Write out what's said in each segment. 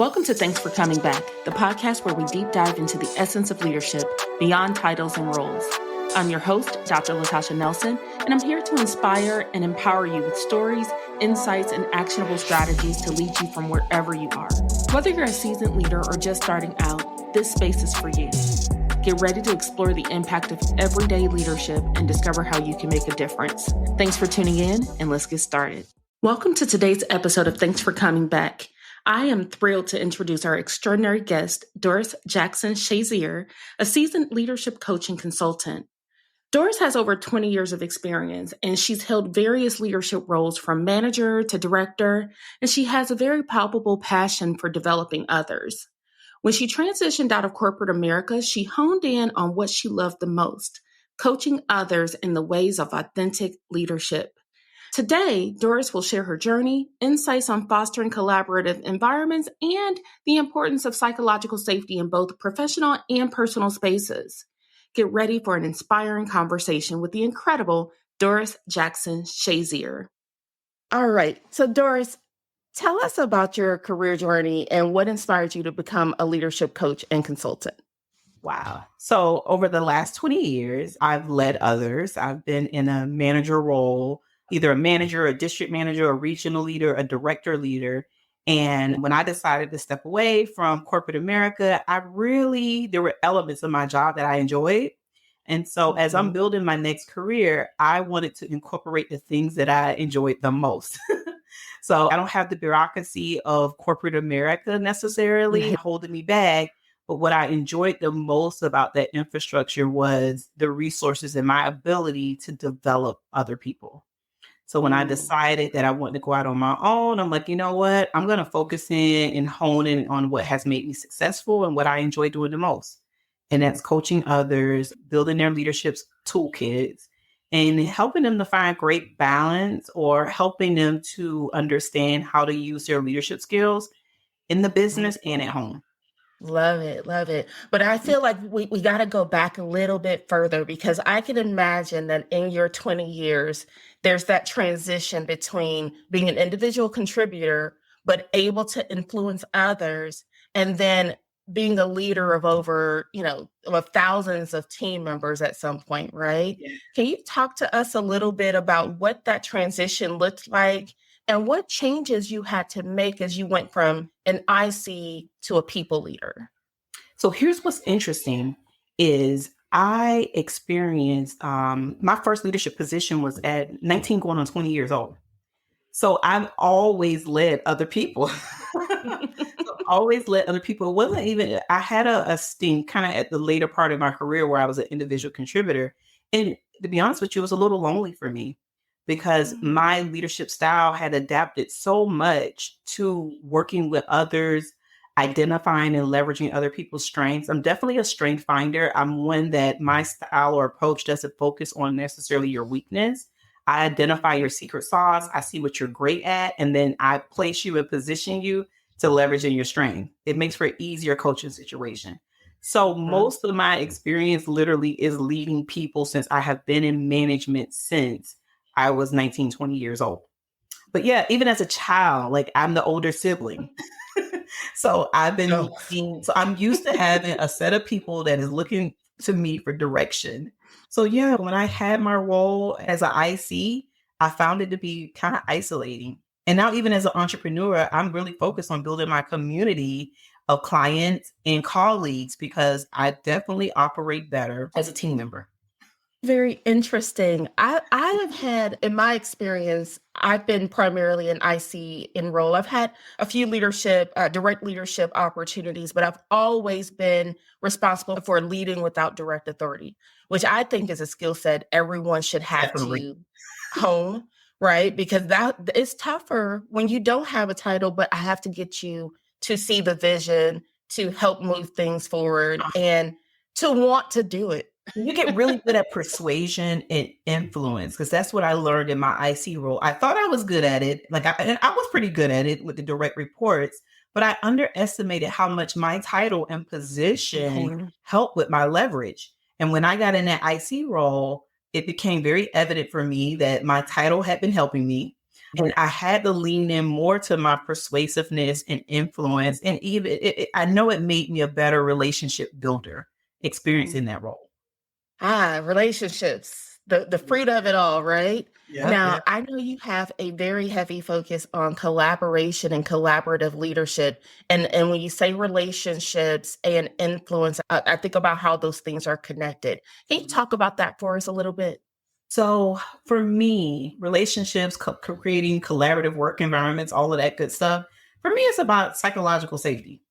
Welcome to Thanks for Coming Back, the podcast where we deep dive into the essence of leadership beyond titles and roles. I'm your host, Dr. Latasha Nelson, and I'm here to inspire and empower you with stories, insights, and actionable strategies to lead you from wherever you are. Whether you're a seasoned leader or just starting out, this space is for you. Get ready to explore the impact of everyday leadership and discover how you can make a difference. Thanks for tuning in, and let's get started. Welcome to today's episode of Thanks for Coming Back. I am thrilled to introduce our extraordinary guest, Doris Jackson-Shazier, a seasoned leadership coach and consultant. Doris has over 20 years of experience, and she's held various leadership roles from manager to director, and she has a very palpable passion for developing others. When she transitioned out of corporate America, she honed in on what she loved the most, coaching others in the ways of authentic leadership. Today, Doris will share her journey, insights on fostering collaborative environments, and the importance of psychological safety in both professional and personal spaces. Get ready for an inspiring conversation with the incredible Doris Jackson-Shazier. All right. So Doris, tell us about your career journey and what inspired you to become a leadership coach and consultant. Wow. So over the last 20 years, I've led others. I've been in a manager role, either a manager, a district manager, a regional leader, a director leader. And when I decided to step away from corporate America, there were elements of my job that I enjoyed. And so as I'm building my next career, I wanted to incorporate the things that I enjoyed the most. So I don't have the bureaucracy of corporate America necessarily holding me back. But what I enjoyed the most about that infrastructure was the resources and my ability to develop other people. So when I decided that I wanted to go out on my own, I'm like, you know what? I'm going to focus in and hone in on what has made me successful and what I enjoy doing the most. And that's coaching others, building their leadership toolkits, and helping them to find great balance or helping them to understand how to use their leadership skills in the business and at home. Love it. Love it. But I feel like we got to go back a little bit further because I can imagine that in your 20 years, there's that transition between being an individual contributor, but able to influence others, and then being a leader of over, of thousands of team members at some point, right? Yeah. Can you talk to us a little bit about what that transition looked like and what changes you had to make as you went from an IC to a people leader? So here's what's interesting is I experienced, my first leadership position was at 19 going on 20 years old. So I've always led other people. It wasn't even, I had a stint kind of at the later part of my career where I was an individual contributor. And to be honest with you, it was a little lonely for me because my leadership style had adapted so much to working with others, identifying and leveraging other people's strengths. I'm definitely a strength finder. I'm one that my style or approach doesn't focus on necessarily your weakness. I identify your secret sauce. I see what you're great at, and then I place you and position you to leverage in your strength. It makes for an easier coaching situation. So most of my experience literally is leading people since I have been in management since I was 19, 20 years old. But yeah, even as a child, like I'm the older sibling. So I'm used to having a set of people that is looking to me for direction. So yeah, when I had my role as an IC, I found it to be kind of isolating. And now even as an entrepreneur, I'm really focused on building my community of clients and colleagues because I definitely operate better as a team member. Very interesting. I have had, in my experience, I've been primarily an IC in role. I've had a few direct leadership opportunities, but I've always been responsible for leading without direct authority, which I think is a skill set everyone should have to hone, right? Because that it's tougher when you don't have a title, but I have to get you to see the vision, to help move things forward, and to want to do it. You get really good at persuasion and influence because that's what I learned in my IC role. I thought I was good at it. I was pretty good at it with the direct reports, but I underestimated how much my title and position helped with my leverage. And when I got in that IC role, it became very evident for me that my title had been helping me. And I had to lean in more to my persuasiveness and influence. And even I know it made me a better relationship builder experiencing that role. Relationships, the fruit of it all, right? Yeah. Now, Yeah. I know you have a very heavy focus on collaboration and collaborative leadership. And when you say relationships and influence, I think about how those things are connected. Can you talk about that for us a little bit? So for me, relationships, creating collaborative work environments, all of that good stuff, for me, it's about psychological safety.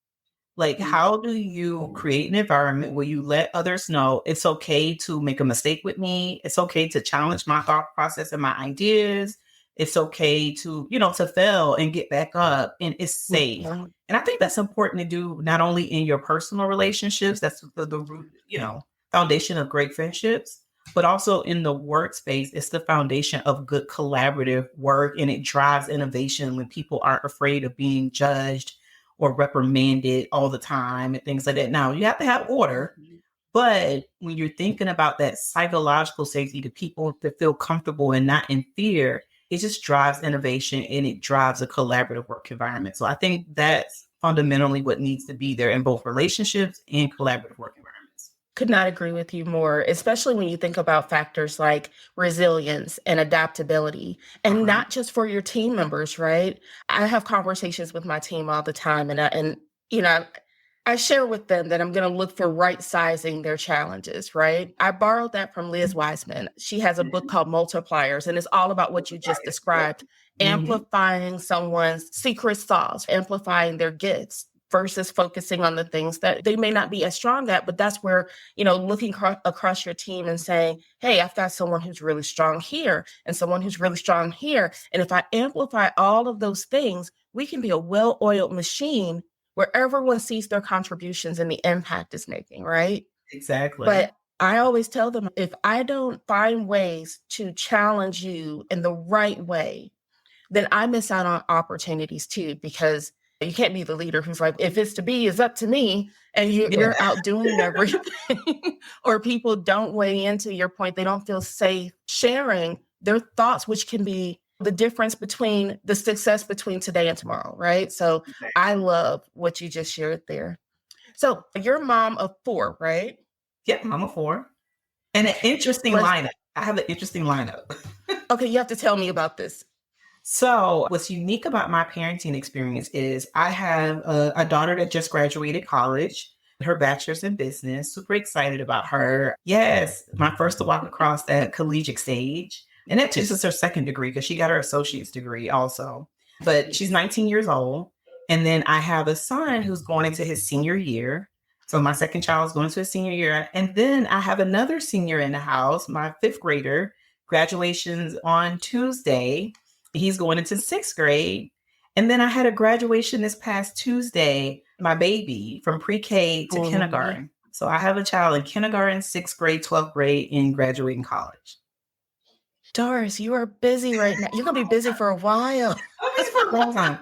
Like, how do you create an environment where you let others know it's okay to make a mistake with me? It's okay to challenge my thought process and my ideas. It's okay to, to fail and get back up, and it's safe. Mhm. And I think that's important to do not only in your personal relationships, that's the root, foundation of great friendships, but also in the workspace. It's the foundation of good collaborative work, and it drives innovation when people aren't afraid of being judged or reprimanded all the time and things like that. Now, you have to have order, but when you're thinking about that psychological safety to people to feel comfortable and not in fear, it just drives innovation and it drives a collaborative work environment. So I think that's fundamentally what needs to be there in both relationships and collaborative work environments. Could not agree with you more, especially when you think about factors like resilience and adaptability, and not just for your team members, right? I have conversations with my team all the time, and you know, I share with them that I'm going to look for right sizing their challenges, right? I borrowed that from Liz Wiseman. She has a book called Multipliers, and it's all about what you just described, amplifying someone's secret sauce, amplifying their gifts versus focusing on the things that they may not be as strong at. But that's where, looking across your team and saying, hey, I've got someone who's really strong here and someone who's really strong here. And if I amplify all of those things, we can be a well-oiled machine where everyone sees their contributions and the impact it's making, right? Exactly. But I always tell them, if I don't find ways to challenge you in the right way, then I miss out on opportunities too, because you can't be the leader who's like, if it's to be, it's up to me. And you're out doing everything. Or people don't weigh into your point. They don't feel safe sharing their thoughts, which can be the difference between the success between today and tomorrow, right? So I love what you just shared there. So you're a mom of 4, right? Yep, mom of 4. And an interesting lineup. I have an interesting lineup. Okay, you have to tell me about this. So what's unique about my parenting experience is I have a daughter that just graduated college, her bachelor's in business. Super excited about her. Yes, my first to walk across that collegiate stage. And that this is her second degree because she got her associate's degree also. But she's 19 years old. And then I have a son who's going into his senior year. So my second child is going into his senior year. And then I have another senior in the house, my 5th grader. Graduation's on Tuesday. He's going into 6th grade. And then I had a graduation this past Tuesday, my baby, from pre-K to kindergarten. So I have a child in kindergarten, 6th grade, 12th grade, and graduating college. Doris, you are busy right now. You're going to be busy for a while. I'm busy for a long time.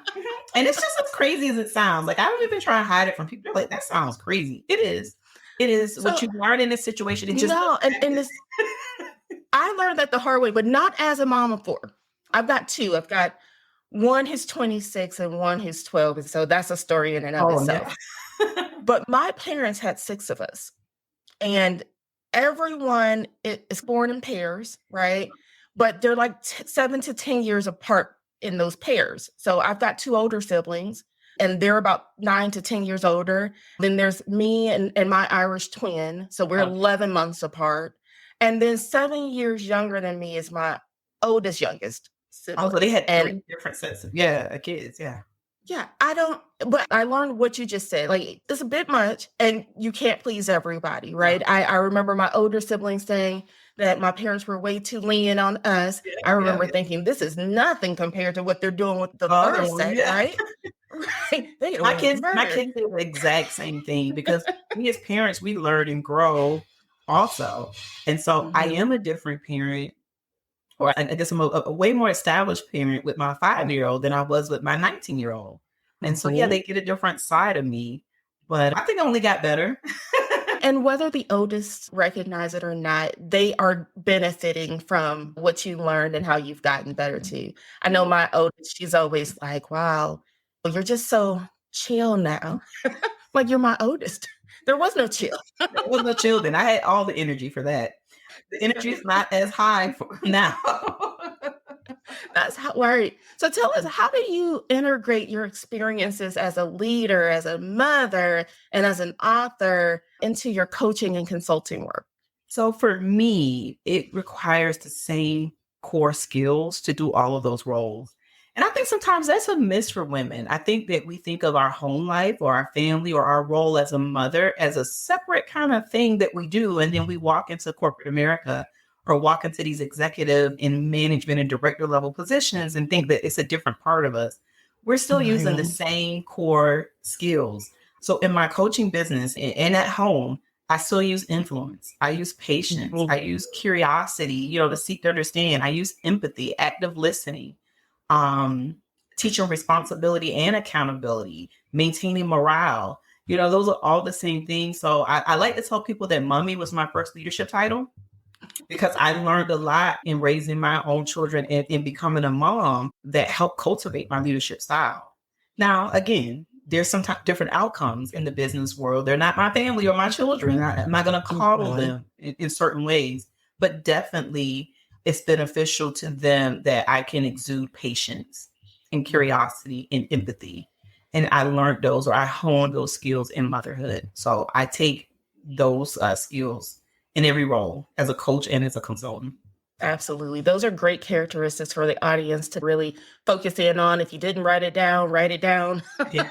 And it's just as crazy as it sounds. Like, I haven't even tried to hide it from people. They're like, that sounds crazy. It is. It is. So, what you learn in this situation. It just and this, I learned that the hard way, but not as a mom of 4. I've got 2. I've got one who's 26 and one who's 12. And so that's a story in and of itself. Yeah. But my parents had 6 of us. And everyone is born in pairs, right? But they're like 7 to 10 years apart in those pairs. So I've got 2 older siblings, and they're about 9 to 10 years older. Then there's me and my Irish twin. So we're 11 months apart. And then 7 years younger than me is my youngest sibling. Oh, so they had 3 different sets of kids. Yeah. Yeah, but I learned what you just said. Like, it's a bit much and you can't please everybody, right? Yeah. I remember my older siblings saying that my parents were way too lenient on us. Yeah, I remember thinking, this is nothing compared to what they're doing with the other set, right? Right. My kids do the exact same thing because we as parents, we learn and grow also. And so I am a different parent. Or I guess I'm a way more established parent with my 5-year-old than I was with my 19-year-old. And so, they get a different side of me, but I think I only got better. And whether the oldest recognize it or not, they are benefiting from what you learned and how you've gotten better too. I know my oldest, she's always like, wow, you're just so chill now. Like, you're my oldest. There was no chill. There was no chill then. I had all the energy for that. The energy is not as high for now. That's how worried. So tell us, how do you integrate your experiences as a leader, as a mother, and as an author into your coaching and consulting work? So for me, it requires the same core skills to do all of those roles. And I think sometimes that's a miss for women. I think that we think of our home life or our family or our role as a mother as a separate kind of thing that we do. And then we walk into corporate America or walk into these executive and management and director level positions and think that it's a different part of us. We're still using the same core skills. So in my coaching business and at home, I still use influence. I use patience. I use curiosity, to seek to understand. I use empathy, active listening, teaching responsibility and accountability, maintaining morale. Those are all the same things. So I like to tell people that mommy was my first leadership title because I learned a lot in raising my own children and becoming a mom that helped cultivate my leadership style. Now, again, there's some different outcomes in the business world. They're not my family or my children. I'm not going to coddle them in certain ways, but definitely it's beneficial to them that I can exude patience and curiosity and empathy. And I learned those, or I honed those skills in motherhood. So I take those skills in every role as a coach and as a consultant. Absolutely. Those are great characteristics for the audience to really focus in on. If you didn't write it down, write it down. Yeah.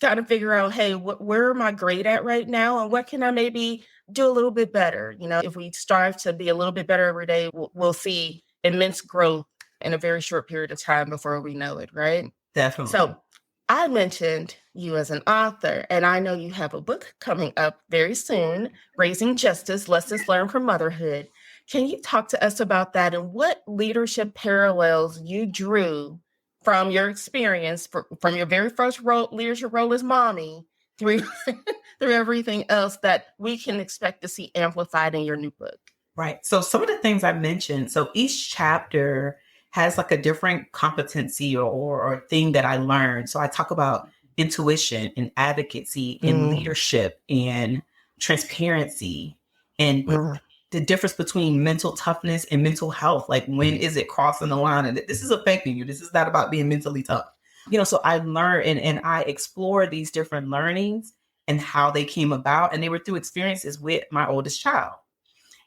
Kind of figure out, hey, where am I great at right now? And what can I maybe do a little bit better? If we strive to be a little bit better every day, we'll see immense growth in a very short period of time before we know it, right? Definitely. So I mentioned you as an author, and I know you have a book coming up very soon, Raising Justice, Lessons Learned from Motherhood. Can you talk to us about that and what leadership parallels you drew from your experience, from your very first leadership role as mommy through everything else that we can expect to see amplified in your new book? Right. So some of the things I mentioned, so each chapter has like a different competency or thing that I learned. So I talk about intuition and advocacy and leadership and transparency and the difference between mental toughness and mental health. Like, when is it crossing the line and this is affecting you? This is not about being mentally tough. So I learned and I explored these different learnings and how they came about. And they were through experiences with my oldest child.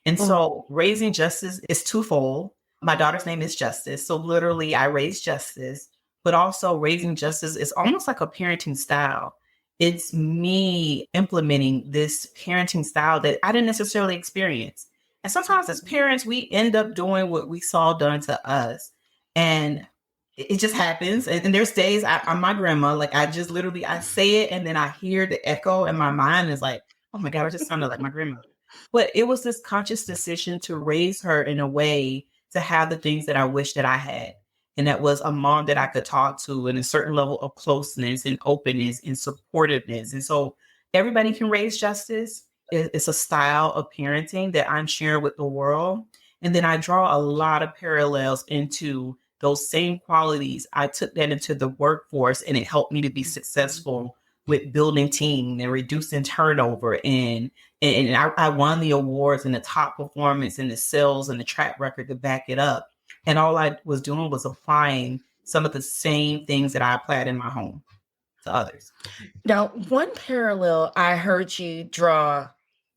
And so Raising Justice is twofold. My daughter's name is Justice. So literally I raise justice, but also Raising Justice is almost like a parenting style. It's me implementing this parenting style that I didn't necessarily experience. And sometimes as parents, we end up doing what we saw done to us. And it just happens. And there's days I'm my grandma, like I say it and then I hear the echo and my mind is like, oh my God, I just sounded like my grandma. But it was this conscious decision to raise her in a way to have the things that I wish that I had. And that was a mom that I could talk to and a certain level of closeness and openness and supportiveness. And so everybody can raise justice. It's a style of parenting that I'm sharing with the world. And then I draw a lot of parallels into those same qualities. I took that into the workforce and it helped me to be successful with building team and reducing turnover. And I won the awards and the top performance and the sales and the track record to back it up. And all I was doing was applying some of the same things that I applied in my home to others. Now, one parallel I heard you draw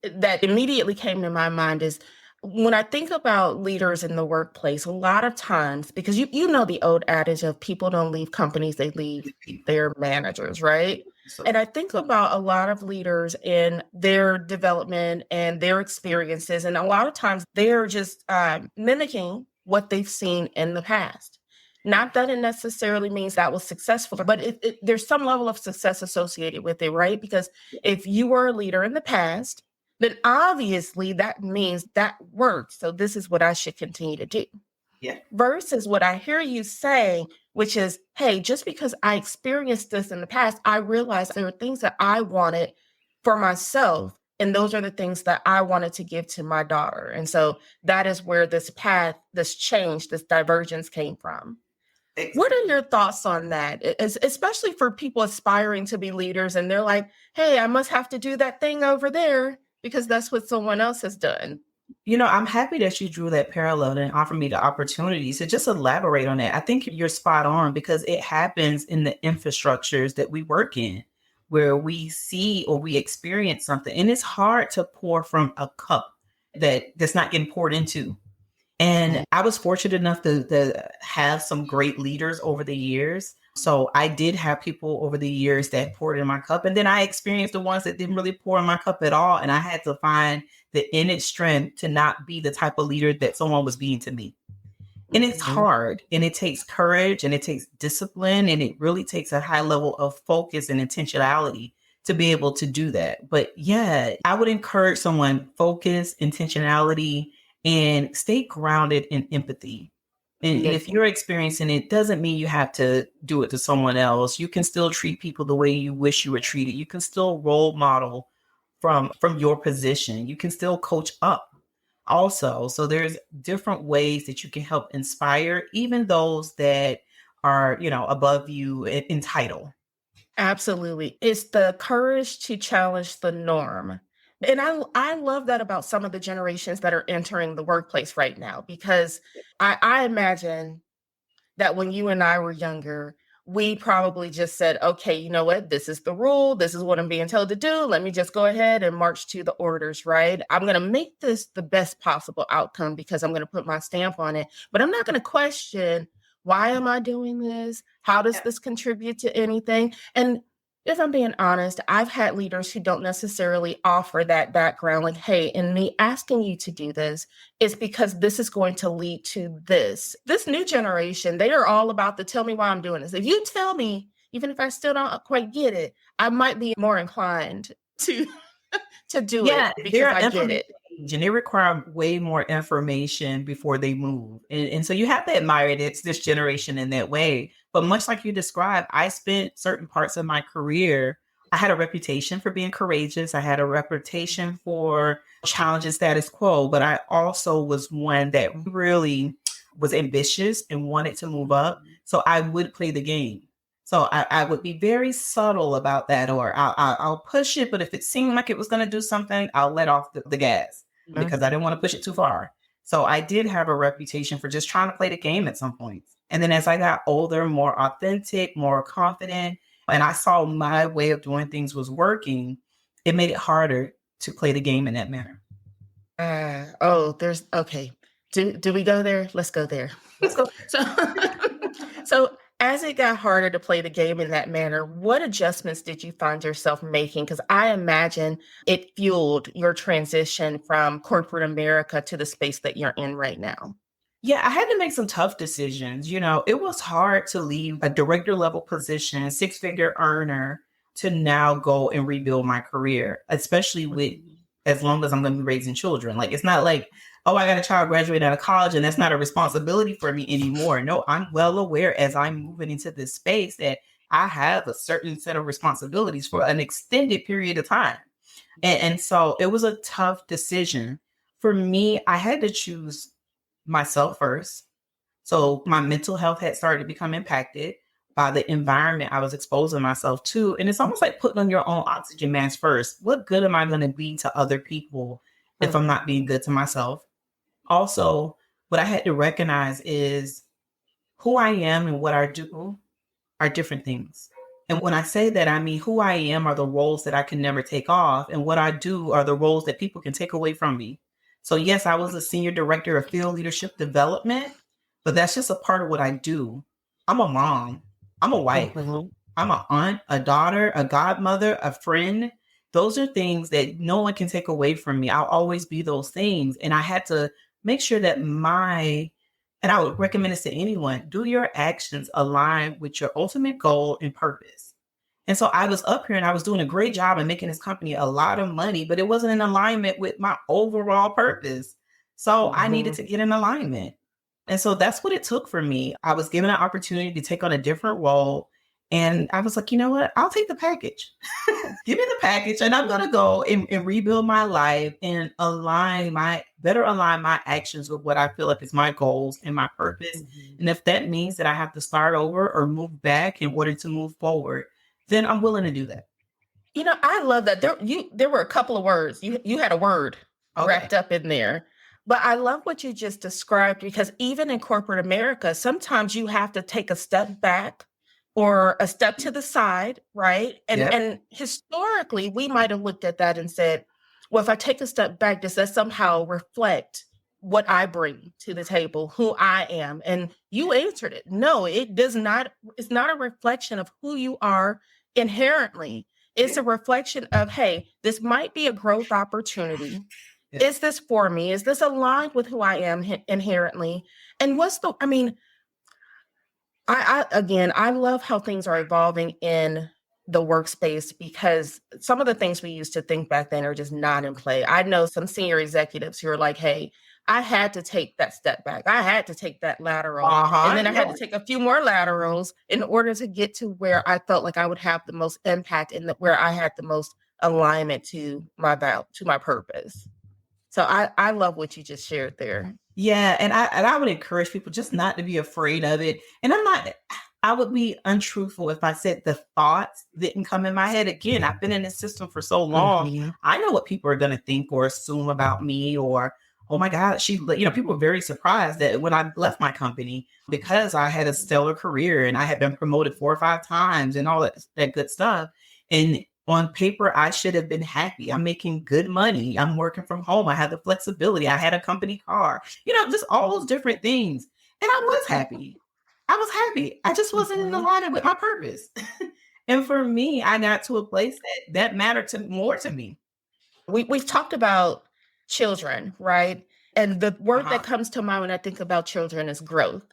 that immediately came to my mind is when I think about leaders in the workplace, a lot of times, because you know the old adage of people don't leave companies, they leave their managers, right? And I think about a lot of leaders in their development and their experiences. And a lot of times they're just mimicking what they've seen in the past. Not that it necessarily means that was successful, but there's some level of success associated with it, right? Because if you were a leader in the past, then obviously that means that worked. So this is what I should continue to do. Yeah. Versus what I hear you saying, which is, hey, just because I experienced this in the past, I realized there were things that I wanted for myself And those are the things that I wanted to give to my daughter. And so that is where this path, this change, this divergence came from. What are your thoughts on that? Especially for people aspiring to be leaders and they're like, hey, I must have to do that thing over there because that's what someone else has done. I'm happy that you drew that parallel and offered me the opportunity to just elaborate on that. I think you're spot on because it happens in the infrastructures that we work in where we see or we experience something. And it's hard to pour from a cup that's not getting poured into. And I was fortunate enough to have some great leaders over the years. So I did have people over the years that poured in my cup. And then I experienced the ones that didn't really pour in my cup at all. And I had to find the innate strength to not be the type of leader that someone was being to me. And it's hard and it takes courage and it takes discipline and it really takes a high level of focus and intentionality to be able to do that. But yeah, I would encourage someone focus, intentionality, and stay grounded in empathy. And if you're experiencing it, doesn't mean you have to do it to someone else. You can still treat people the way you wish you were treated. You can still role model from your position. You can still coach up also. So there's different ways that you can help inspire even those that are, above you in title. Absolutely. It's the courage to challenge the norm. And I love that about some of the generations that are entering the workplace right now, because I imagine that when you and I were younger, we probably just said, okay, you know what? This is the rule. This is what I'm being told to do. Let me just go ahead and march to the orders, right? I'm going to make this the best possible outcome because I'm going to put my stamp on it. But I'm not going to question, why am I doing this? How does this contribute to anything? And if I'm being honest, I've had leaders who don't necessarily offer that background, like, hey, in me asking you to do this, it's because this is going to lead to this. This new generation, they are all about the tell me why I'm doing this. If you tell me, even if I still don't quite get it, I might be more inclined to do it because I get it. And they require way more information before they move. And so you have to admire this generation in that way. But much like you described, I spent certain parts of my career, I had a reputation for being courageous. I had a reputation for challenging status quo, but I also was one that really was ambitious and wanted to move up. So I would play the game. So I would be very subtle about that, or I'll push it. But if it seemed like it was going to do something, I'll let off the gas because I didn't want to push it too far. So I did have a reputation for just trying to play the game at some points. And then as I got older, more authentic, more confident, and I saw my way of doing things was working, it made it harder to play the game in that manner. Okay. Do we go there? Let's go there. Let's go. So as it got harder to play the game in that manner, what adjustments did you find yourself making? Because I imagine it fueled your transition from corporate America to the space that you're in right now. Yeah, I had to make some tough decisions. It was hard to leave a director level position, 6-figure earner, to now go and rebuild my career, especially with as long as I'm going to be raising children. Like, it's not like, oh, I got a child graduating out of college and that's not a responsibility for me anymore. No, I'm well aware as I'm moving into this space that I have a certain set of responsibilities for an extended period of time. And so it was a tough decision. For me, I had to choose myself first. So my mental health had started to become impacted by the environment I was exposing myself to. And it's almost like putting on your own oxygen mask first. What good am I going to be to other people if I'm not being good to myself? Also, what I had to recognize is who I am and what I do are different things. And when I say that, I mean, who I am are the roles that I can never take off. And what I do are the roles that people can take away from me. So yes, I was a senior director of field leadership development, but that's just a part of what I do. I'm a mom. I'm a wife. I'm an aunt, a daughter, a godmother, a friend. Those are things that no one can take away from me. I'll always be those things. And I had to make sure that and I would recommend this to anyone, do your actions align with your ultimate goal and purpose. And so I was up here and I was doing a great job and making this company a lot of money, but it wasn't in alignment with my overall purpose. So I needed to get in alignment. And so that's what it took for me. I was given an opportunity to take on a different role. And I was like, you know what? I'll take the package. Give me the package, and I'm going to go and rebuild my life and better align my actions with what I feel like is my goals and my purpose. And if that means that I have to start over or move back in order to move forward, then I'm willing to do that. I love that. There were a couple of words. You had a word wrapped up in there. But I love what you just described, because even in corporate America, sometimes you have to take a step back or a step to the side, right? And historically, we might have looked at that and said, well, if I take a step back, does that somehow reflect what I bring to the table, who I am? And you answered it. No, it does not. It's not a reflection of who you are inherently. It's a reflection of, hey, this might be a growth opportunity. Yeah. Is this for me? Is this aligned with who I am inherently? And I love how things are evolving in the workspace, because some of the things we used to think back then are just not in play. I know some senior executives who are like, hey, I had to take that step back. I had to take that lateral. And then I had to take a few more laterals in order to get to where I felt like I would have the most impact and where I had the most alignment to my purpose. So I love what you just shared there. Yeah. And I would encourage people just not to be afraid of it. And I would be untruthful if I said the thoughts didn't come in my head. Again, I've been in this system for so long. Mm-hmm. I know what people are going to think or assume about me, or, oh my God, people were very surprised that when I left my company, because I had a stellar career and I had been promoted 4 or 5 times and all that good stuff. And on paper, I should have been happy. I'm making good money. I'm working from home. I had the flexibility. I had a company car, just all those different things. And I was happy. I just wasn't in alignment with my purpose. And for me, I got to a place that mattered more to me. We've talked about children, right? And the word that comes to mind when I think about children is growth.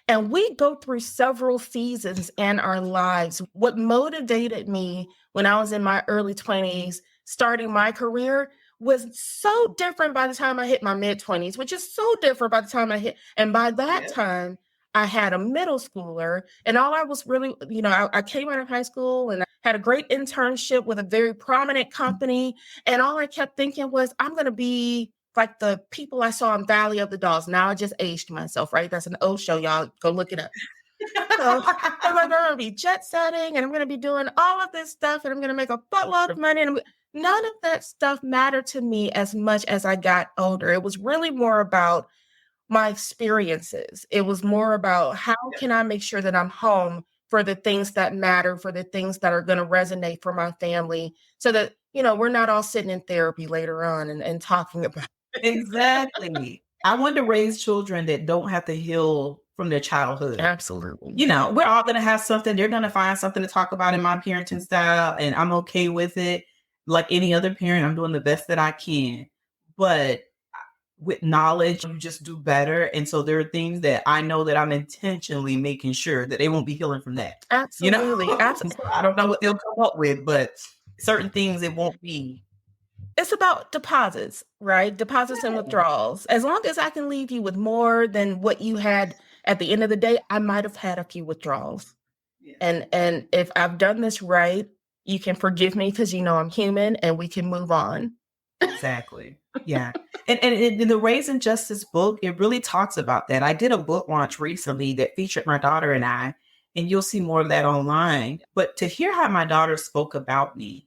And we go through several seasons in our lives. What motivated me when I was in my early 20s, starting my career, was so different by the time I hit my mid-20s, which is so different by the time I hit. And by that time, I had a middle schooler, and all I was really, I came out of high school and I had a great internship with a very prominent company. And all I kept thinking was, I'm going to be like the people I saw in Valley of the Dolls. Now I just aged myself, right? That's an old show. Y'all go look it up. So I'm like, I'm going to be jet setting, and I'm going to be doing all of this stuff, and I'm going to make a buttload of money. And none of that stuff mattered to me as much as I got older. It was really more about my experiences. It was more about how can I make sure that I'm home for the things that matter, for the things that are going to resonate for my family, so that, we're not all sitting in therapy later on and talking about it. Exactly. I want to raise children that don't have to heal from their childhood. Absolutely. We're all going to have something. They're going to find something to talk about in my parenting style, and I'm okay with it. Like any other parent, I'm doing the best that I can. But with knowledge, you just do better. And so there are things that I know that I'm intentionally making sure that they won't be healing from that. Absolutely. Absolutely. I don't know what they'll come up with, but certain things it won't be. It's about deposits, right? Deposits and withdrawals. As long as I can leave you with more than what you had at the end of the day, I might have had a few withdrawals. Yeah. And if I've done this right, you can forgive me because I'm human, and we can move on. Exactly. Yeah. And in the Raising Justice book, it really talks about that. I did a book launch recently that featured my daughter and I, and you'll see more of that online. But to hear how my daughter spoke about me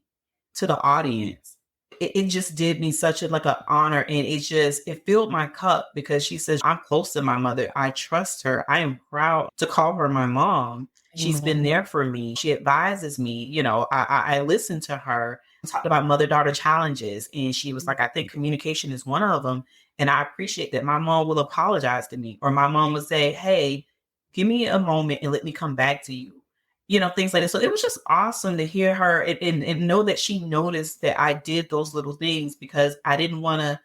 to the audience, it just did me such an honor. And it filled my cup, because she says, I'm close to my mother. I trust her. I am proud to call her my mom. She's been there for me. She advises me. I listen to her. We talked about mother-daughter challenges, and she was like, I think communication is one of them. And I appreciate that my mom will apologize to me, or my mom will say, hey, give me a moment and let me come back to you. Things like that. So it was just awesome to hear her and know that she noticed that I did those little things, because I didn't want to,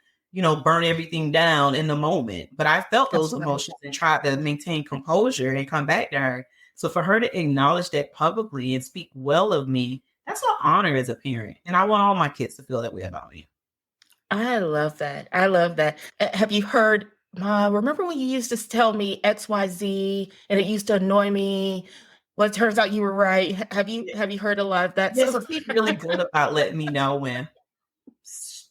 burn everything down in the moment. But I felt those emotions and tried to maintain composure and come back to her. So for her to acknowledge that publicly and speak well of me, that's an honor as a parent. And I want all my kids to feel that way about me. I love that. Have you heard, remember when you used to tell me XYZ and it used to annoy me? Well, it turns out you were right. Have you heard a lot of that? Yeah, so she's really good about letting me know when it's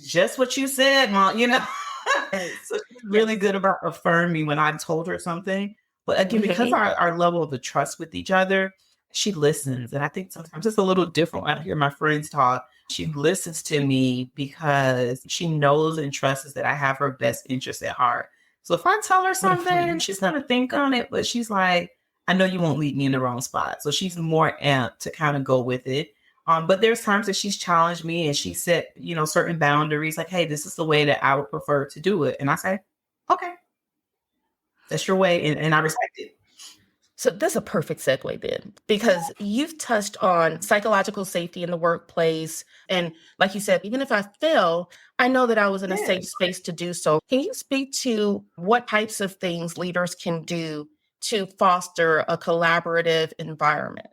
just what you said, Mom, So she's really good about affirming when I told her something. But again, because our level of the trust with each other, she listens. And I think sometimes it's a little different when I hear my friends talk. She listens to me because she knows and trusts that I have her best interest at heart. So if I tell her something, she's going to think on it, but she's like, I know you won't lead me in the wrong spot. So she's more amped to kind of go with it. But there's times that she's challenged me and she set, certain boundaries like, hey, this is the way that I would prefer to do it. And I say, okay, that's your way. And I respect it. So this is a perfect segue then, because you've touched on psychological safety in the workplace. And like you said, even if I fail, I know that I was in a safe space to do so. Can you speak to what types of things leaders can do to foster a collaborative environment?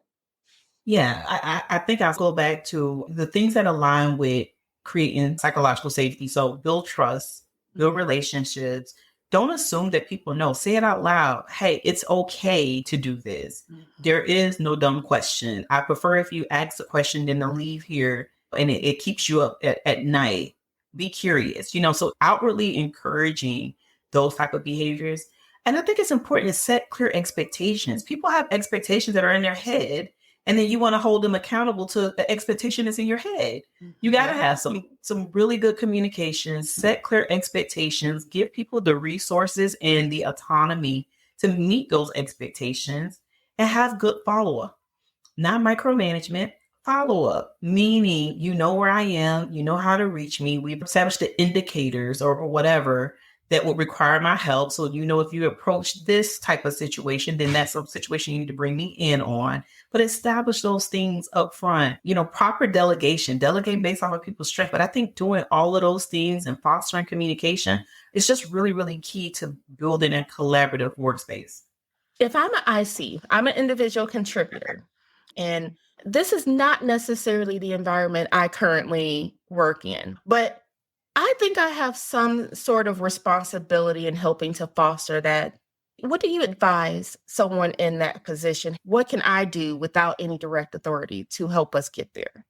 Yeah, I think I'll go back to the things that align with creating psychological safety. So build trust, build relationships. Don't assume that people know. Say it out loud. Hey, it's okay to do this. There is no dumb question. I prefer if you ask a question than to leave here and it keeps you up at night. Be curious, so outwardly encouraging those type of behaviors. And I think it's important to set clear expectations. People have expectations that are in their head. And then you want to hold them accountable to the expectation that's in your head. You got to have some really good communication, set clear expectations, give people the resources and the autonomy to meet those expectations, and have good follow-up. Not micromanagement, follow-up, meaning you know where I am, you know how to reach me. We've established the indicators or whatever that would require my help. So, if you approach this type of situation, then that's a situation you need to bring me in on. But establish those things up front, proper delegate based off of people's strength. But I think doing all of those things and fostering communication is just really, really key to building a collaborative workspace. If I'm an IC, I'm an individual contributor, and this is not necessarily the environment I currently work in, but I think I have some sort of responsibility in helping to foster that. What do you advise someone in that position? What can I do without any direct authority to help us get there?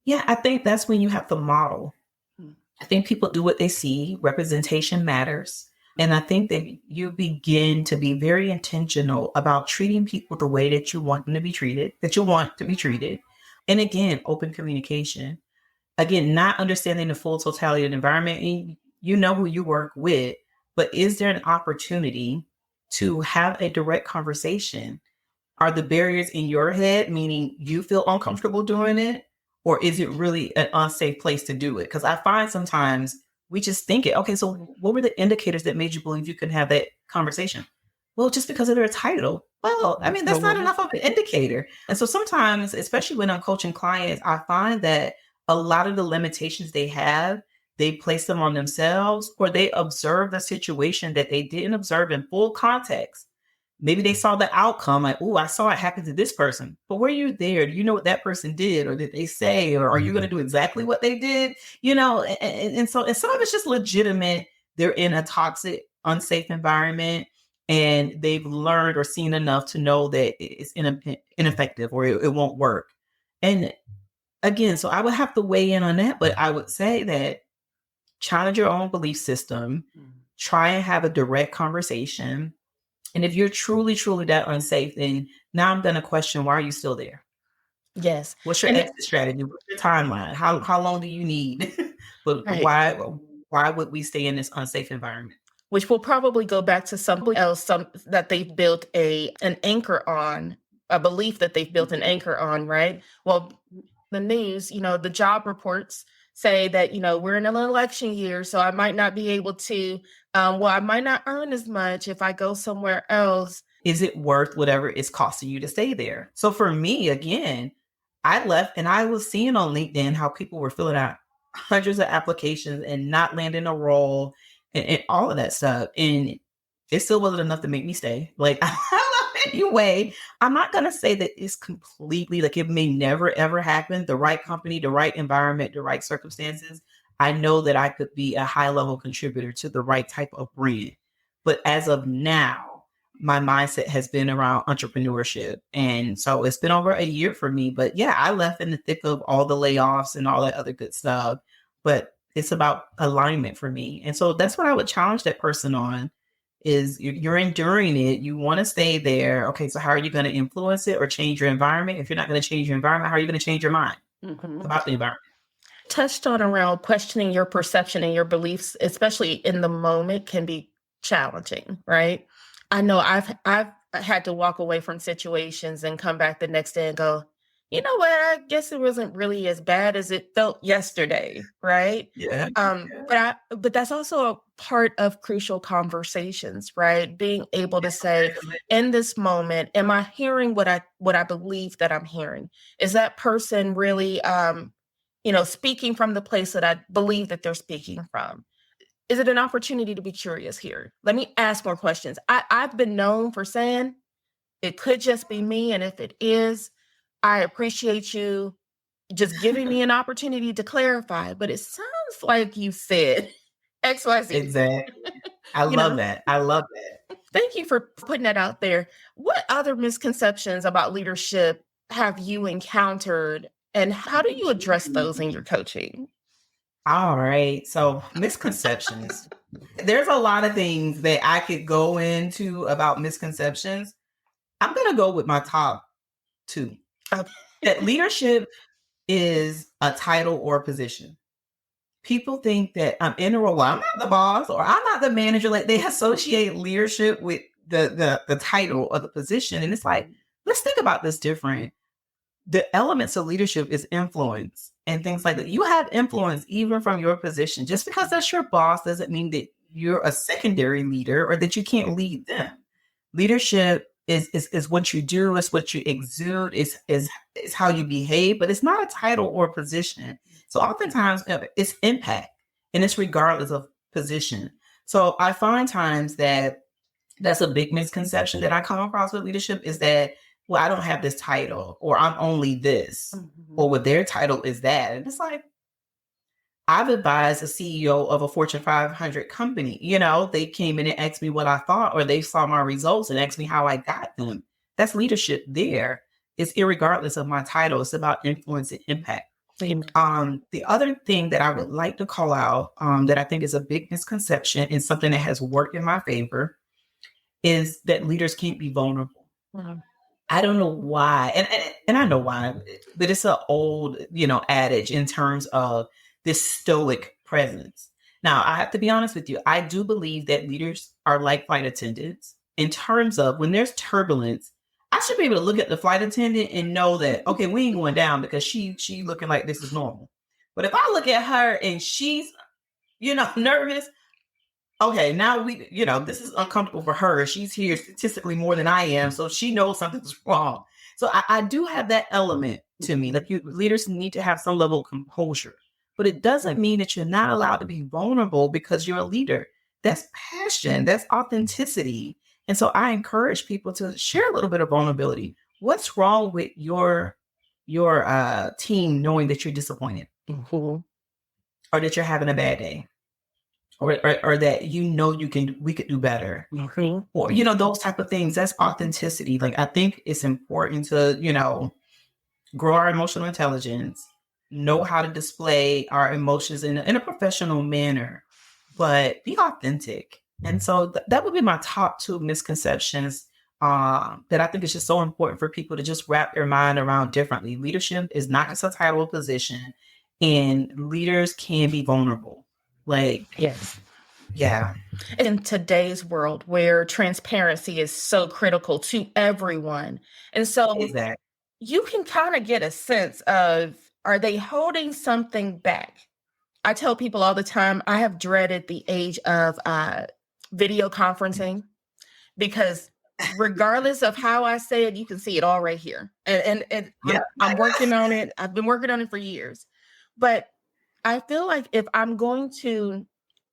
Yeah, I think that's when you have to model. I think people do what they see. Representation matters. And I think that you begin to be very intentional about treating people the way that you want them to be treated, And again, open communication. Again, not understanding the full totality of the environment. And you know who you work with, but is there an opportunity to have a direct conversation? Are the barriers in your head, meaning you feel uncomfortable doing it? Or is it really an unsafe place to do it? Because I find sometimes we just think it, okay, so what were the indicators that made you believe you could have that conversation? Well, just because of their title. Well, I mean, that's not enough of an indicator. And so sometimes, especially when I'm coaching clients, I find that a lot of the limitations they have, they place them on themselves, or they observe the situation that they didn't observe in full context. Maybe they saw the outcome, like, oh, I saw it happen to this person. But were you there? Do you know what that person did? Or did they say? Or are you going to do exactly what they did? And so some of it's just legitimate. They're in a toxic, unsafe environment, and they've learned or seen enough to know that it's ineffective or it won't work. And again, so I would have to weigh in on that, but I would say that challenge your own belief system, try and have a direct conversation. And if you're truly, truly that unsafe, then now I'm going to question, why are you still there? Yes. What's your exit strategy? What's your timeline? How long do you need? But why would we stay in this unsafe environment? Which will probably go back to something else, that they've built an anchor on, a belief that they've built an anchor on, right? Well, the news, the job reports say that, we're in an election year, so I might not be able to, I might not earn as much if I go somewhere else. Is it worth whatever it's costing you to stay there? So for me, again, I left and I was seeing on LinkedIn how people were filling out hundreds of applications and not landing a role and all of that stuff. And it still wasn't enough to make me stay. Like, anyway, I'm not going to say that it's completely like it may never, ever happen. The right company, the right environment, the right circumstances. I know that I could be a high level contributor to the right type of brand. But as of now, my mindset has been around entrepreneurship. And so it's been over a year for me. But yeah, I left in the thick of all the layoffs and all that other good stuff. But it's about alignment for me. And so that's what I would challenge that person on is you're enduring it. You want to stay there. Okay, so how are you going to influence it or change your environment? If you're not going to change your environment, how are you going to change your mind about the environment? Touched on around questioning your perception and your beliefs, especially in the moment, can be challenging, right? I know I've had to walk away from situations and come back the next day and go, you know what? I guess it wasn't really as bad as it felt yesterday, right? Yeah. But that's also a part of crucial conversations, right? Being able to say, in this moment, am I hearing what I believe that I'm hearing? Is that person really speaking from the place that I believe that they're speaking from? Is it an opportunity to be curious here? Let me ask more questions. I've been known for saying it could just be me. And if it is, I appreciate you just giving me an opportunity to clarify. But it sounds like you said XYZ. Exactly. I love that. I love that. Thank you for putting that out there. What other misconceptions about leadership have you encountered? And how do you address those in your coaching? All right. So misconceptions. There's a lot of things that I could go into about misconceptions. I'm going to go with my top two. Okay. That leadership is a title or a position. People think that I'm in a role. I'm not the boss or I'm not the manager. Like they associate leadership with the title or the position. And it's like, let's think about this different. The elements of leadership is influence and things like that. You have influence even from your position. Just because that's your boss doesn't mean that you're a secondary leader or that you can't lead them. Leadership is what you do, it's what you exude, is how you behave, but it's not a title or position. So oftentimes it's impact and it's regardless of position. So I find times that that's a big misconception that I come across with leadership is that, well, I don't have this title or I'm only this or what their title is that. And it's like, I've advised a CEO of a Fortune 500 company. They came in and asked me what I thought, or they saw my results and asked me how I got them. That's leadership there. It's irregardless of my title. It's about influence and impact. The other thing that I would like to call out that I think is a big misconception and something that has worked in my favor is that leaders can't be vulnerable. Wow. I don't know why. And I know why, but it's an old, adage in terms of this stoic presence. Now, I have to be honest with you. I do believe that leaders are like flight attendants in terms of when there's turbulence, I should be able to look at the flight attendant and know that, okay, we ain't going down because she looking like this is normal. But if I look at her and she's, nervous, okay, now this is uncomfortable for her. She's here statistically more than I am. So she knows something's wrong. So I do have that element to me. Like leaders need to have some level of composure. But it doesn't mean that you're not allowed to be vulnerable because you're a leader. That's passion. That's authenticity. And so I encourage people to share a little bit of vulnerability. What's wrong with your team knowing that you're disappointed or that you're having a bad day or that we could do better or, those type of things. That's authenticity. Like I think it's important to, grow our emotional intelligence, know how to display our emotions in a professional manner, but be authentic. And so that would be my top two misconceptions that I think is just so important for people to just wrap their mind around differently. Leadership is not just a title or position, and leaders can be vulnerable. Like, yes. Yeah. In today's world where transparency is so critical to everyone. And so Exactly. You can kind of get a sense of, are they holding something back? I tell people all the time, I have dreaded the age of video conferencing because regardless of how I say it, you can see it all right here. And Yeah. I'm working on it. I've been working on it for years. But I feel like if I'm going to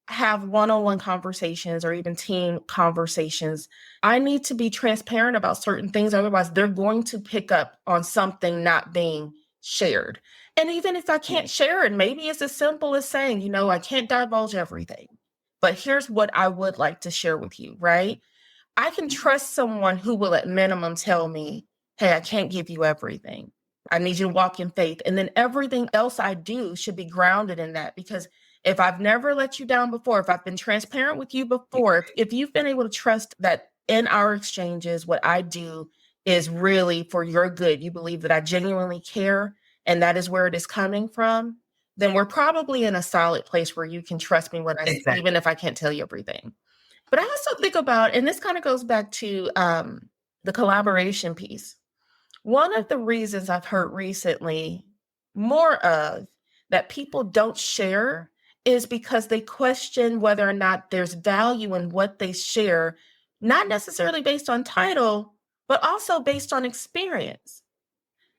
have one-on-one conversations or even team conversations, I need to be transparent about certain things. Otherwise, they're going to pick up on something not being shared. And even if I can't share it, maybe it's as simple as saying, I can't divulge everything, but here's what I would like to share with you, right? I can trust someone who will at minimum tell me, hey, I can't give you everything. I need you to walk in faith. And then everything else I do should be grounded in that. Because if I've never let you down before, if I've been transparent with you before, if you've been able to trust that in our exchanges, what I do is really for your good, you believe that I genuinely care, and that is where it is coming from, then we're probably in a solid place where you can trust me when I say, even if I can't tell you everything. But I also think about, and this kind of goes back to the collaboration piece. One of the reasons I've heard recently more of that people don't share is because they question whether or not there's value in what they share, not necessarily based on title, but also based on experience.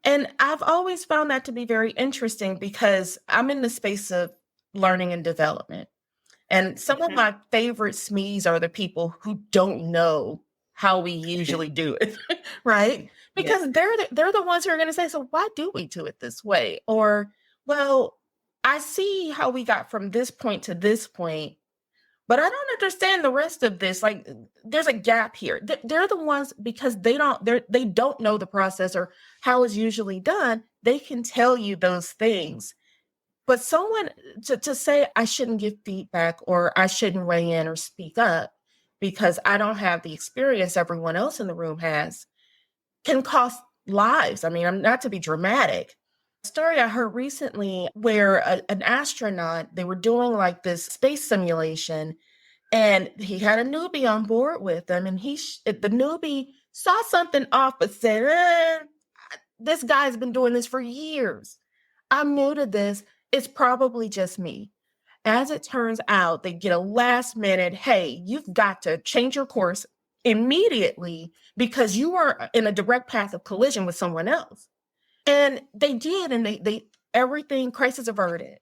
And I've always found that to be very interesting because I'm in the space of learning and development. And some of my favorite SMEs are the people who don't know how we usually do it, right? Because they're the ones who are going to say, so why do we do it this way? Or, well, I see how we got from this point to this point, but I don't understand the rest of this. Like, there's a gap here. They're the ones, because they don't know the process or how it's usually done. They can tell you those things. But someone to say I shouldn't give feedback or I shouldn't weigh in or speak up because I don't have the experience everyone else in the room has can cost lives. I mean, I'm not to be dramatic. A story I heard recently where an astronaut, they were doing like this space simulation, and he had a newbie on board with him, and the newbie saw something off but said, this guy's been doing this for years. I'm new to this. It's probably just me. As it turns out, they get a last minute, hey, you've got to change your course immediately because you are in a direct path of collision with someone else. And they did, and they everything, crisis averted.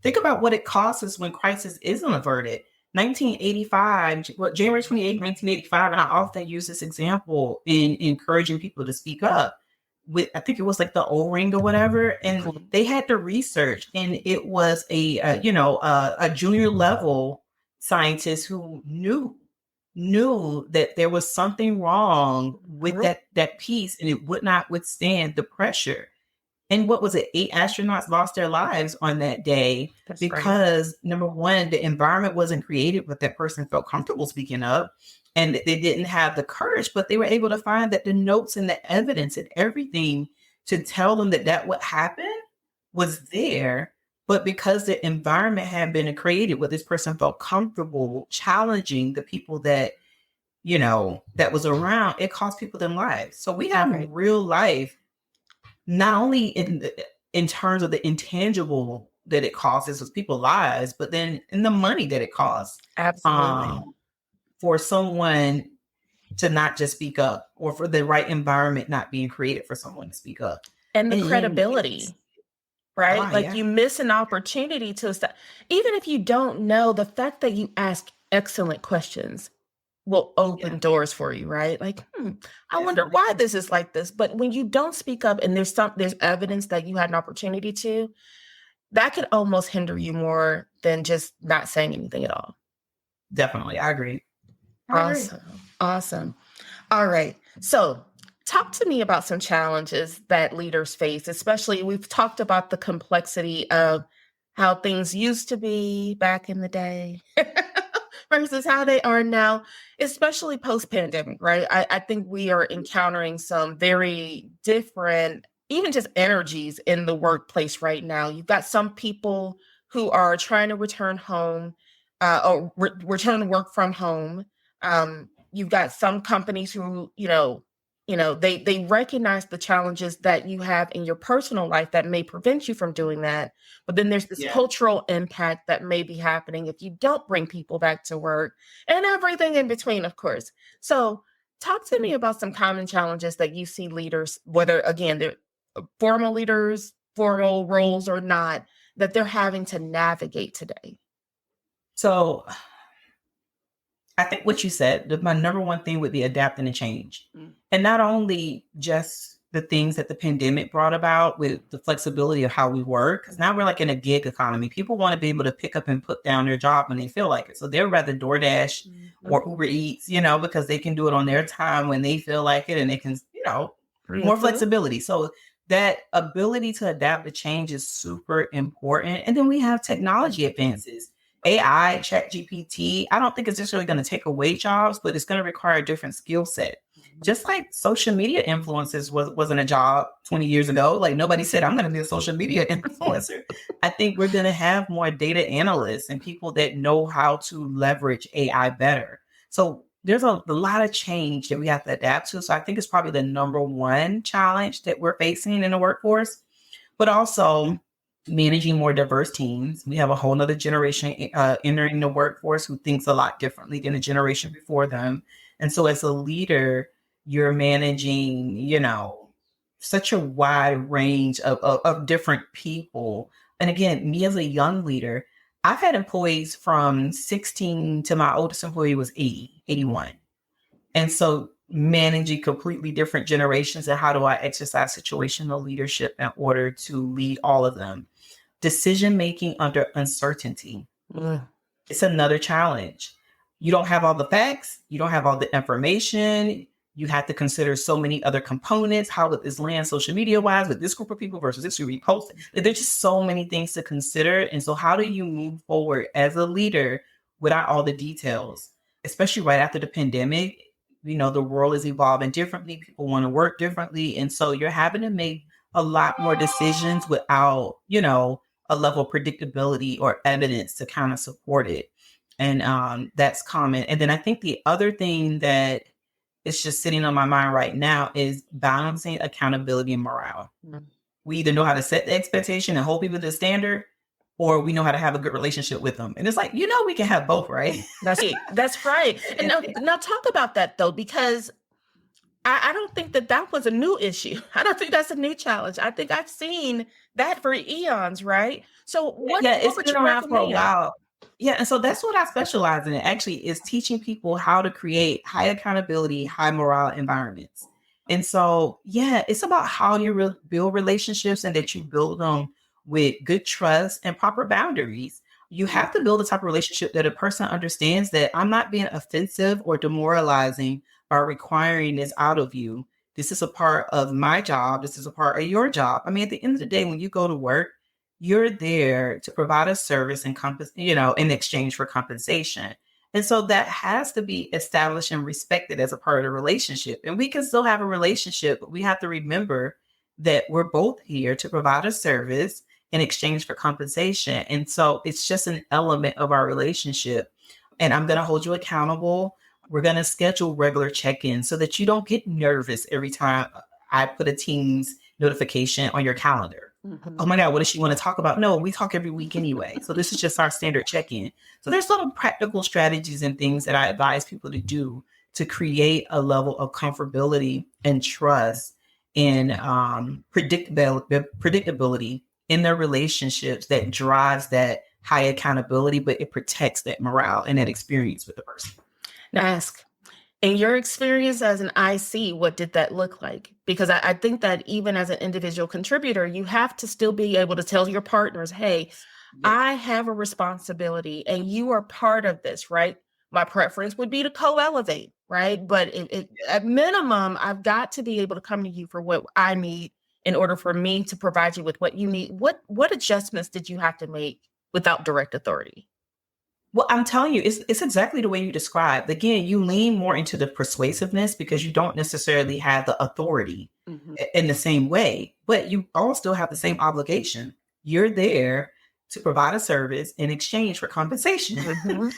Think about what it costs us when crisis isn't averted. 1985, January 28, 1985, and I often use this example in encouraging people to speak up. I think it was like the O-ring or whatever, and they had to research, and it was a junior level scientist who knew that there was something wrong with that piece, and it would not withstand the pressure. And what was it? 8 astronauts lost their lives on that day. That's because right. Number one, the environment wasn't created, but that person felt comfortable speaking up. And they didn't have the courage, but they were able to find that the notes and the evidence and everything to tell them that what happened was there. But because the environment had been created where this person felt comfortable challenging the people that, that was around, it cost people their lives. So we have real life, not only in terms of the intangible that it costs us people's lives, but then in the money that it costs. Absolutely. For someone to not just speak up, or for the right environment not being created for someone to speak up. And the credibility, right? You miss an opportunity to start. Even if you don't know, the fact that you ask excellent questions will open doors for you, right? Like, I wonder why this is like this. But when you don't speak up and there's evidence that you had an opportunity to, that could almost hinder you more than just not saying anything at all. Definitely. I agree. Awesome. All right. So talk to me about some challenges that leaders face, especially we've talked about the complexity of how things used to be back in the day versus how they are now, especially post-pandemic, right? I think we are encountering some very different, even just energies in the workplace right now. You've got some people who are trying to return home or return to work from home. You've got some companies who, they recognize the challenges that you have in your personal life that may prevent you from doing that. But then there's this cultural impact that may be happening if you don't bring people back to work and everything in between, of course. So talk to me about some common challenges that you see leaders, whether, again, they're formal leaders, formal roles or not, that they're having to navigate today. So I think what you said, my number one thing would be adapting and change. And not only just the things that the pandemic brought about with the flexibility of how we work. Because now we're like in a gig economy. People want to be able to pick up and put down their job when they feel like it. So they'd rather DoorDash or Uber Eats, because they can do it on their time when they feel like it, and they can, more flexibility. So that ability to adapt to change is super important. And then we have technology advances. AI, ChatGPT, I don't think it's necessarily going to take away jobs, but it's going to require a different skill set. Just like social media influencers wasn't a job 20 years ago. Like nobody said, I'm going to be a social media influencer. I think we're going to have more data analysts and people that know how to leverage AI better. So there's a lot of change that we have to adapt to. So I think it's probably the number one challenge that we're facing in the workforce, but also managing more diverse teams. We have a whole nother generation entering the workforce who thinks a lot differently than the generation before them. And so as a leader, you're managing, such a wide range of different people. And again, me as a young leader, I've had employees from 16 to my oldest employee was 80, 81. And so managing completely different generations and how do I exercise situational leadership in order to lead all of them. Decision-making under uncertainty. It's another challenge. You don't have all the facts. You don't have all the information. You have to consider so many other components. How would this land social media-wise with this group of people versus this who repost? There's just so many things to consider. And so how do you move forward as a leader without all the details? Especially right after the pandemic, the world is evolving differently. People want to work differently. And so you're having to make a lot more decisions without, a level of predictability or evidence to kind of support it. And that's common. And then I think the other thing that is just sitting on my mind right now is balancing accountability and morale. We either know how to set the expectation and hold people to the standard, or we know how to have a good relationship with them. And it's like, we can have both, right? That's it. That's right. And now talk about that though, because I don't think that was a new issue. I don't think that's a new challenge. I think I've seen that for eons, right? So it's been around for a while. Yeah. And so that's what I specialize in. Actually, is teaching people how to create high accountability, high morale environments. And so, it's about how you build relationships and that you build them with good trust and proper boundaries. You have to build a type of relationship that a person understands that I'm not being offensive or demoralizing by requiring this out of you. This is a part of my job. This is a part of your job. I mean, at the end of the day, when you go to work, you're there to provide a service and in exchange for compensation. And so that has to be established and respected as a part of the relationship. And we can still have a relationship, but we have to remember that we're both here to provide a service in exchange for compensation. And so it's just an element of our relationship. And I'm going to hold you accountable. We're going to schedule regular check-ins so that you don't get nervous every time I put a Teams notification on your calendar. Oh my God, what does she want to talk about? No, we talk every week anyway. So this is just our standard check-in. So there's little practical strategies and things that I advise people to do to create a level of comfortability and trust and predictability in their relationships that drives that high accountability, but it protects that morale and that experience with the person. Now ask, in your experience as an IC, what did that look like? Because I think that even as an individual contributor, you have to still be able to tell your partners, hey, I have a responsibility and you are part of this, right? My preference would be to co-elevate, right? But at minimum, I've got to be able to come to you for what I need in order for me to provide you with what you need. What adjustments did you have to make without direct authority? Well, I'm telling you, it's exactly the way you described. Again, you lean more into the persuasiveness because you don't necessarily have the authority in the same way, but you all still have the same obligation. You're there to provide a service in exchange for compensation.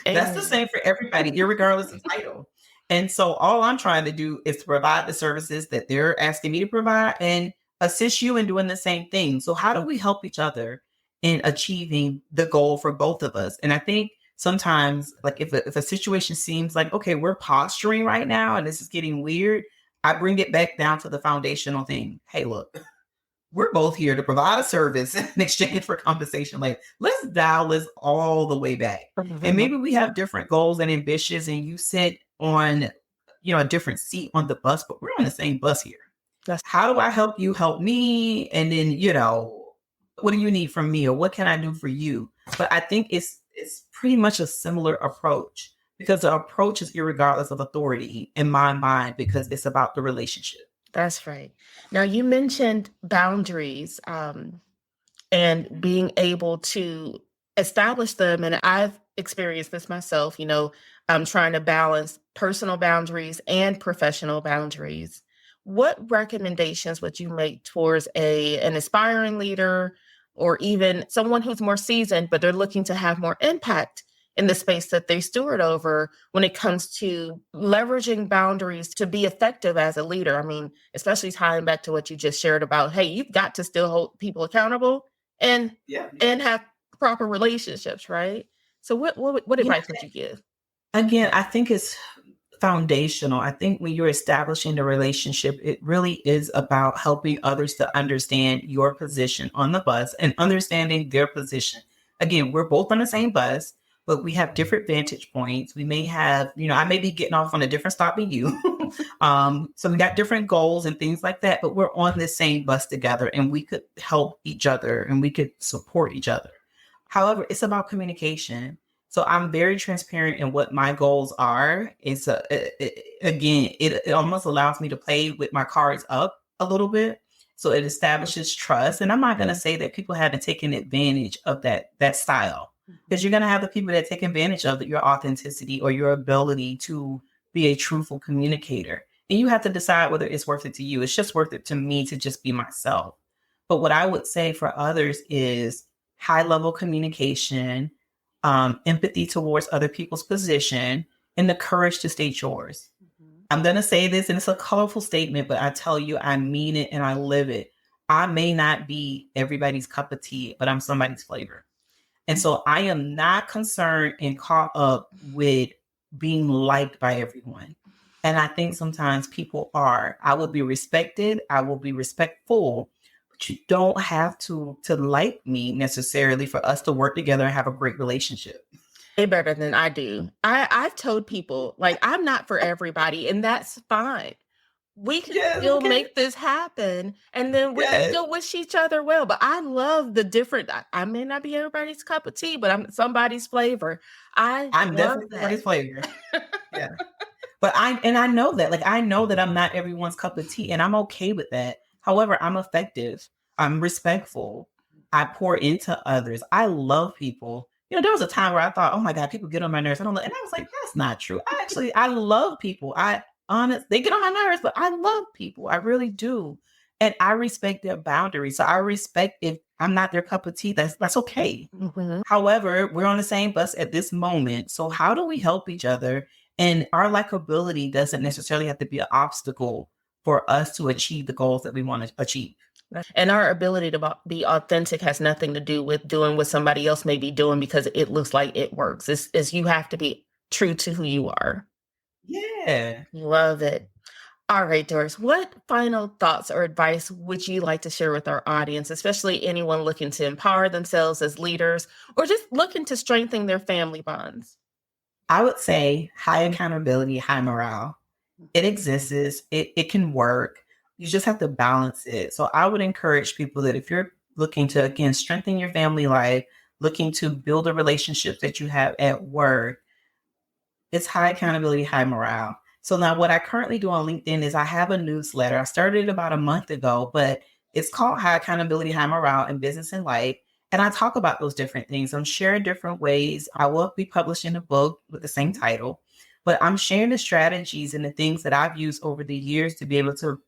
That's the same for everybody, irregardless of title. And so all I'm trying to do is to provide the services that they're asking me to provide and assist you in doing the same thing. So how do we help each other in achieving the goal for both of us? And I think sometimes, like if a situation seems like, okay, we're posturing right now and this is getting weird, I bring it back down to the foundational thing. Hey, look, we're both here to provide a service in exchange for compensation. Like, let's dial this all the way back. And maybe we have different goals and ambitions and you sit on, a different seat on the bus, but we're on the same bus here. How do I help you help me? And then, what do you need from me, or what can I do for you? But I think it's pretty much a similar approach, because the approach is irregardless of authority in my mind, because it's about the relationship. That's right. Now, you mentioned boundaries and being able to establish them. And I've experienced this myself. I'm trying to balance personal boundaries and professional boundaries. What recommendations would you make towards an aspiring leader, or even someone who's more seasoned, but they're looking to have more impact in the space that they steward over, when it comes to leveraging boundaries to be effective as a leader? I mean, especially tying back to what you just shared about, hey, you've got to still hold people accountable and have proper relationships, right? So what advice would you give? Again, I think it's foundational. I think when you're establishing the relationship, it really is about helping others to understand your position on the bus and understanding their position. Again, we're both on the same bus, but we have different vantage points. We may have, I may be getting off on a different stop than you. So we got different goals and things like that, but we're on the same bus together, and we could help each other and we could support each other. However, it's about communication. So I'm very transparent in what my goals are. It's it almost allows me to play with my cards up a little bit. So it establishes trust. And I'm not going to say that people haven't taken advantage of that style, because you're going to have the people that take advantage of your authenticity or your ability to be a truthful communicator. And you have to decide whether it's worth it to you. It's just worth it to me to just be myself. But what I would say for others is high level communication, empathy towards other people's position, and the courage to state yours. I'm going to say this, and it's a colorful statement, but I tell you, I mean it and I live it. I may not be everybody's cup of tea, but I'm somebody's flavor. And so I am not concerned and caught up with being liked by everyone. And I think sometimes people are. I will be respected. I will be respectful. But you don't have to like me necessarily for us to work together and have a great relationship. Way better than I do. I've told people, like, I'm not for everybody, and that's fine. We can still make this happen, and then we can still wish each other well. But I love the different. I may not be everybody's cup of tea, but I'm somebody's flavor. I'm definitely somebody's flavor. Yeah. But I know that, I know that I'm not everyone's cup of tea, and I'm okay with that. However, I'm effective. I'm respectful. I pour into others. I love people. There was a time where I thought, oh my God, people get on my nerves. And I was like, that's not true. I love people. They get on my nerves, but I love people. I really do. And I respect their boundaries. So I respect if I'm not their cup of tea, that's okay. Mm-hmm. However, we're on the same bus at this moment. So how do we help each other? And our likability doesn't necessarily have to be an obstacle for us to achieve the goals that we want to achieve. And our ability to be authentic has nothing to do with doing what somebody else may be doing because it looks like it works. It's you have to be true to who you are. Yeah. Love it. All right, Doris, what final thoughts or advice would you like to share with our audience, especially anyone looking to empower themselves as leaders or just looking to strengthen their family bonds? I would say high accountability, high morale. It exists. It can work. You just have to balance it. So I would encourage people that if you're looking to, again, strengthen your family life, looking to build a relationship that you have at work, it's high accountability, high morale. So now what I currently do on LinkedIn is I have a newsletter. I started it about a month ago, but it's called High Accountability, High Morale in Business and Life. And I talk about those different things. I'm sharing different ways. I will be publishing a book with the same title, but I'm sharing the strategies and the things that I've used over the years to be able to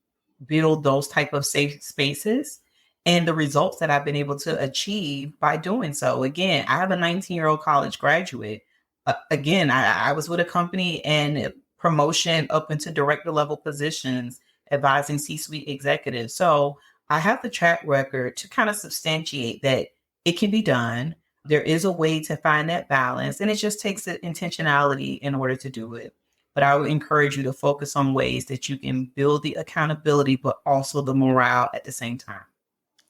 build those type of safe spaces and the results that I've been able to achieve by doing so. Again, I have a 19-year-old college graduate. Again, I was with a company and promotion up into director level positions, advising C-suite executives. So I have the track record to kind of substantiate that it can be done. There is a way to find that balance, and it just takes the intentionality in order to do it. But I would encourage you to focus on ways that you can build the accountability, but also the morale at the same time.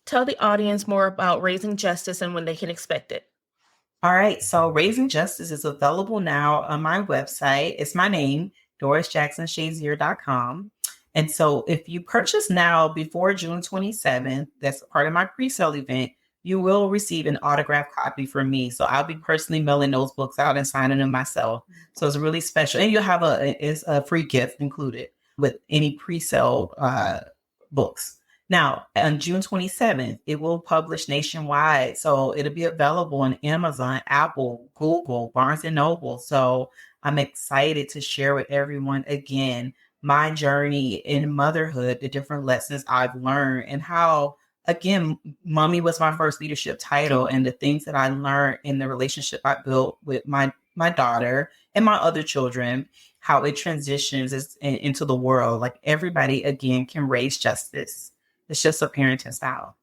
Tell the audience more about Raising Justice and when they can expect it. All right. So Raising Justice is available now on my website. It's my name, DorisJackson-Shazier.com. And so if you purchase now before June 27th, that's part of my pre-sale event, you will receive an autographed copy from me. So I'll be personally mailing those books out and signing them myself. So it's really special. And you'll have a free gift included with any pre-sale books. Now, on June 27th, it will publish nationwide. So it'll be available on Amazon, Apple, Google, Barnes & Noble. So I'm excited to share with everyone again my journey in motherhood, the different lessons I've learned, and how, again, mommy was my first leadership title, and the things that I learned in the relationship I built with my daughter and my other children, how it transitions into the world. Like everybody, again, can raise justice. It's just a parenting style.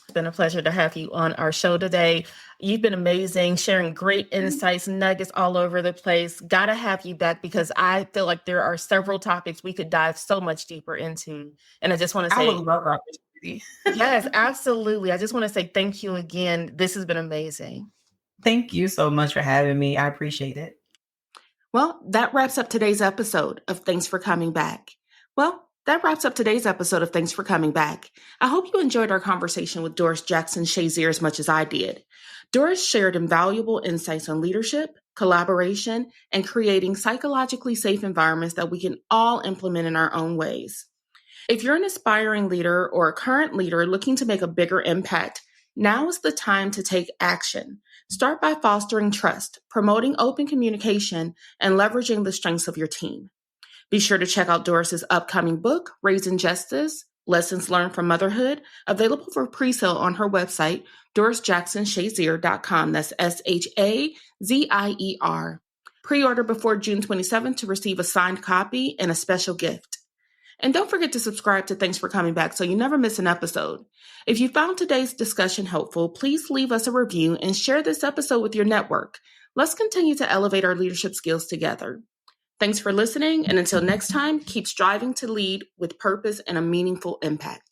It's been a pleasure to have you on our show today. You've been amazing, sharing great insights, nuggets all over the place. Got to have you back because I feel like there are several topics we could dive so much deeper into. And I just want to say, I would love the opportunity. Yes, absolutely. I just want to say thank you again. This has been amazing. Thank you so much for having me. I appreciate it. Well, that wraps up today's episode of Thanks for Coming Back. I hope you enjoyed our conversation with Doris Jackson-Shazier as much as I did. Doris shared invaluable insights on leadership, collaboration, and creating psychologically safe environments that we can all implement in our own ways. If you're an aspiring leader or a current leader looking to make a bigger impact, now is the time to take action. Start by fostering trust, promoting open communication, and leveraging the strengths of your team. Be sure to check out Doris's upcoming book, Raising Justice, Lessons Learned from Motherhood, available for pre-sale on her website, dorisjacksonshazier.com. That's SHAZIER. Pre-order before June 27th to receive a signed copy and a special gift. And don't forget to subscribe to Thanks for Coming Back so you never miss an episode. If you found today's discussion helpful, please leave us a review and share this episode with your network. Let's continue to elevate our leadership skills together. Thanks for listening, and until next time, keep striving to lead with purpose and a meaningful impact.